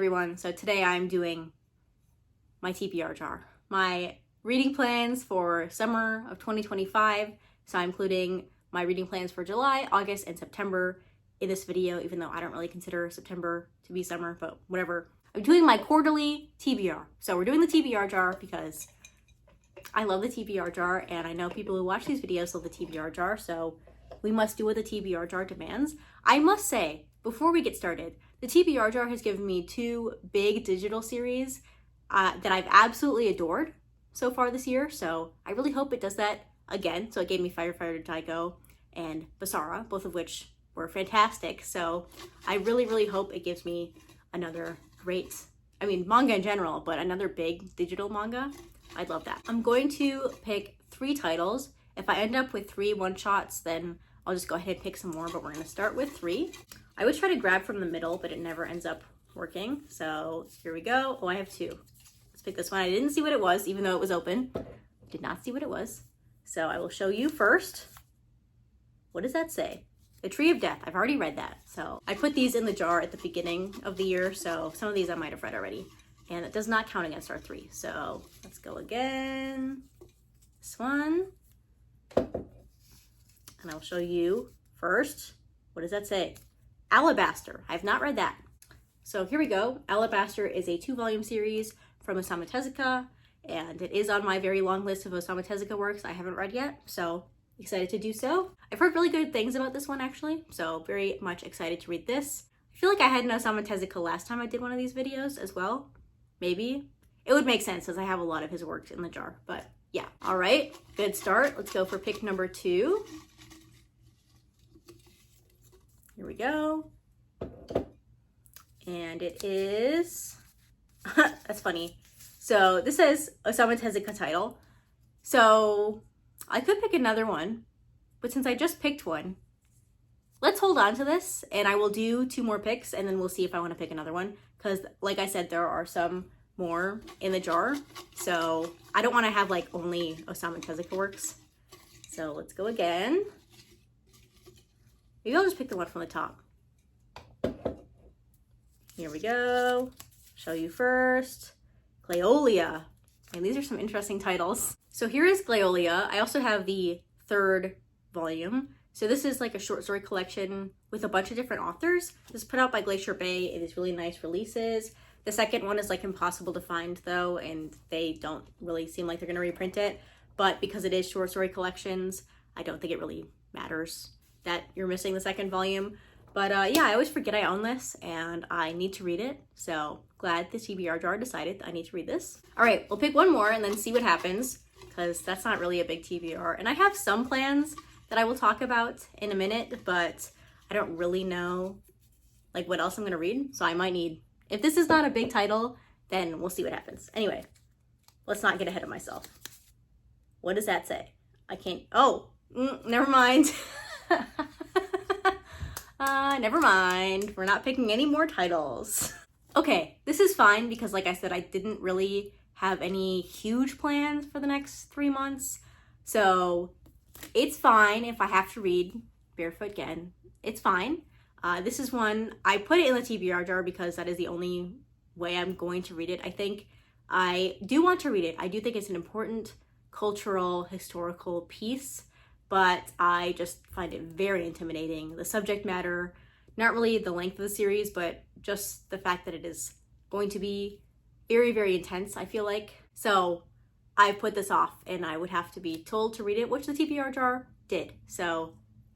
everyone. So today I'm doing my TBR jar, my reading plans for summer of 2025. So I'm including my reading plans for July, August, and September in this video, even though I don't really consider September to be summer, but whatever. I'm doing my quarterly TBR. So we're doing the TBR jar because I love the TBR jar, and I know people who watch these videos love the TBR jar, so we must do what the TBR jar demands. I must say, before we get started, the TBR jar has given me two big digital series that I've absolutely adored so far this year, so I really hope it does that again. So it gave me Firefighter Daigo and Basara, both of which were fantastic, so I really hope it gives me another great, manga in general, but another big digital manga. I'd love that. I'm going to pick 3 titles. If I end up with 3 one-shots, then I'll just go ahead and pick some more, but we're gonna start with 3. I always try to grab from the middle, but it never ends up working. So here we go. Oh, I have 2. Let's pick this one. I didn't see what it was, even though it was open. Did not see what it was. So I will show you first. What does that say? The Tree of Death. I've already read that. So I put these in the jar at the beginning of the year, so some of these I might have read already. And it does not count against our 3. So let's go again. This one. And I'll show you first. What does that say? Alabaster. I have not read that. So here we go. Alabaster is a 2-volume series from Osamu Tezuka, and it is on my very long list of Osamu Tezuka works I haven't read yet, so excited to do so. I've heard really good things about this one actually, so very much excited to read this. I feel like I had an Osamu Tezuka last time I did one of these videos as well. Maybe. It would make sense as I have a lot of his works in the jar, but yeah. All right, good start. Let's go for pick number 2. Here we go. And it is, that's funny. So this says Osamu Tezuka title. So I could pick another one, but since I just picked one, let's hold on to this and I will do 2 more picks and then we'll see if I want to pick another one. Because like I said, there are some more in the jar. So I don't want to have like only Osamu Tezuka works. So let's go again. Maybe I'll just pick the one from the top. Here we go. Show you first. Gleolia. And these are some interesting titles. So here is Gleolia. I also have the 3rd volume. So this is like a short story collection with a bunch of different authors. This is put out by Glacier Bay. It is really nice releases. The second one is like impossible to find though, and they don't really seem like they're gonna reprint it. But because it is short story collections, I don't think it really matters that you're missing the 2nd volume. But yeah, I always forget I own this and I need to read it. So glad the TBR jar decided I need to read this. All right, we'll pick one more and then see what happens, because that's not really a big TBR. And I have some plans that I will talk about in a minute, but I don't really know like what else I'm gonna read. So I might need, if this is not a big title, then we'll see what happens. Anyway, let's not get ahead of myself. What does that say? I can't, never mind. Never mind. We're not picking any more titles. Okay, this is fine because like I said, I didn't really have any huge plans for the next 3 months. So it's fine if I have to read Barefoot Gen. It's fine. This is one, I put it in the TBR jar because that is the only way I'm going to read it. I think I do want to read it. I do think it's an important cultural, historical piece, but I just find it very intimidating. The subject matter, not really the length of the series, but just the fact that it is going to be very intense, I feel like. So I put this off and I would have to be told to read it, which the TBR jar did. So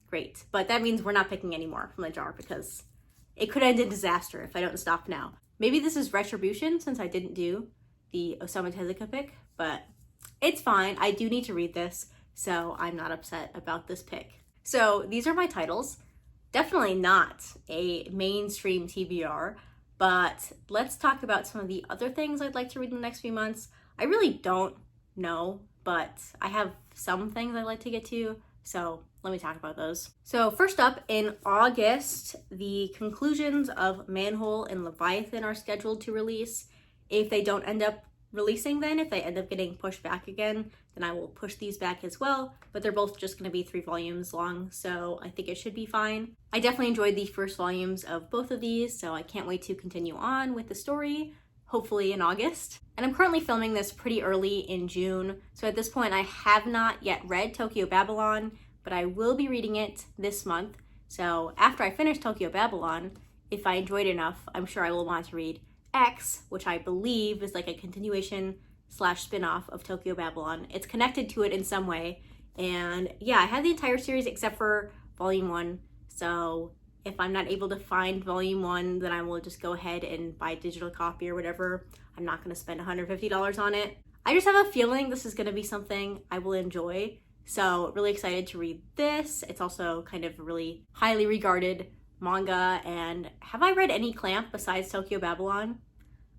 great. But that means we're not picking any more from the jar because it could end in disaster if I don't stop now. Maybe this is retribution since I didn't do the Osamu Tezuka pick, but it's fine. I do need to read this, so I'm not upset about this pick. So these are my titles. Definitely not a mainstream TBR, but let's talk about some of the other things I'd like to read in the next few months. I really don't know, but I have some things I'd like to get to, so let me talk about those. So first up, in August, the conclusions of Manhole and Leviathan are scheduled to release. If they don't end up releasing then. If they end up getting pushed back again, then I will push these back as well, but they're both just going to be 3 volumes long, so I think it should be fine. I definitely enjoyed the first volumes of both of these, so I can't wait to continue on with the story, hopefully in August. And I'm currently filming this pretty early in June, so at this point I have not yet read Tokyo Babylon, but I will be reading it this month. So after I finish Tokyo Babylon, if I enjoyed it enough, I'm sure I will want to read X, which I believe is like a continuation / spin-off of Tokyo Babylon. It's connected to it in some way. And yeah, I have the entire series except for volume 1. So if I'm not able to find volume 1, then I will just go ahead and buy a digital copy or whatever. I'm not going to spend $150 on it. I just have a feeling this is going to be something I will enjoy. So really excited to read this. It's also kind of a really highly regarded manga. And have I read any Clamp besides Tokyo Babylon?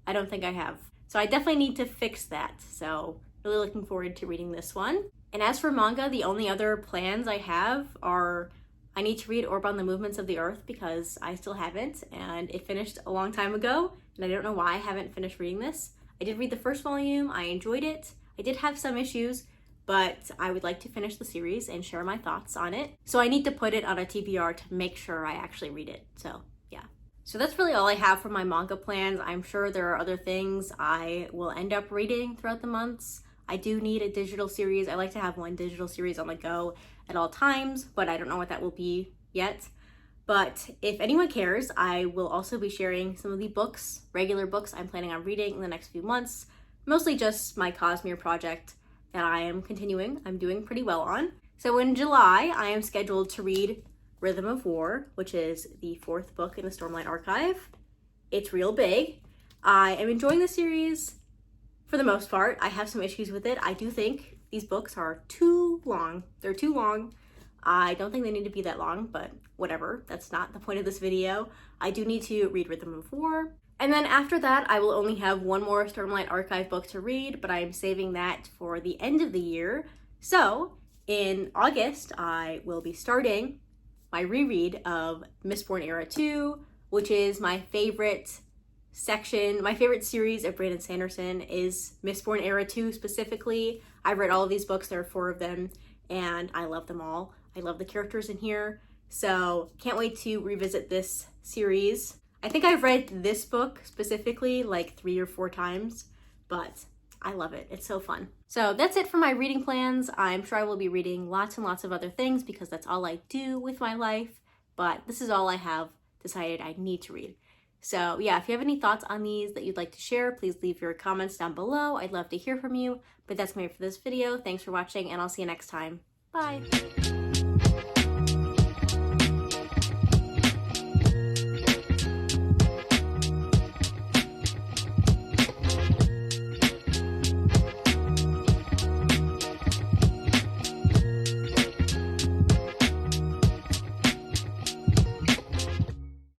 I don't think I have. So I definitely need to fix that. So really looking forward to reading this one. And as for manga, the only other plans I have are I need to read Orb on the Movements of the Earth because I still haven't, and it finished a long time ago, and I don't know why I haven't finished reading this. I did read the first volume, I enjoyed it. I did have some issues, but I would like to finish the series and share my thoughts on it. So I need to put it on a TBR to make sure I actually read it. So yeah. So that's really all I have for my manga plans. I'm sure there are other things I will end up reading throughout the months. I do need a digital series. I like to have one digital series on the go at all times, but I don't know what that will be yet. But if anyone cares, I will also be sharing some of the books, regular books I'm planning on reading in the next few months. Mostly just my Cosmere project that I am continuing. I'm doing pretty well on. So in July, I am scheduled to read Rhythm of War, which is the 4th book in the Stormlight Archive. It's real big. I am enjoying the series for the most part. I have some issues with it. I do think these books are too long. They're too long. I don't think they need to be that long, but whatever. That's not the point of this video. I do need to read Rhythm of War. And then after that, I will only have one more Stormlight Archive book to read, but I am saving that for the end of the year. So in August, I will be starting my reread of Mistborn Era 2, which is my favorite section. My favorite series of Brandon Sanderson is Mistborn Era 2 specifically. I've read all of these books, there are 4 of them, and I love them all. I love the characters in here, so can't wait to revisit this series. I think I've read this book specifically like 3 or 4 times, but I love it. It's so fun. So that's it for my reading plans. I'm sure I will be reading lots and lots of other things because that's all I do with my life, but this is all I have decided I need to read. So yeah, if you have any thoughts on these that you'd like to share, please leave your comments down below. I'd love to hear from you, but that's me for this video. Thanks for watching, and I'll see you next time. Bye.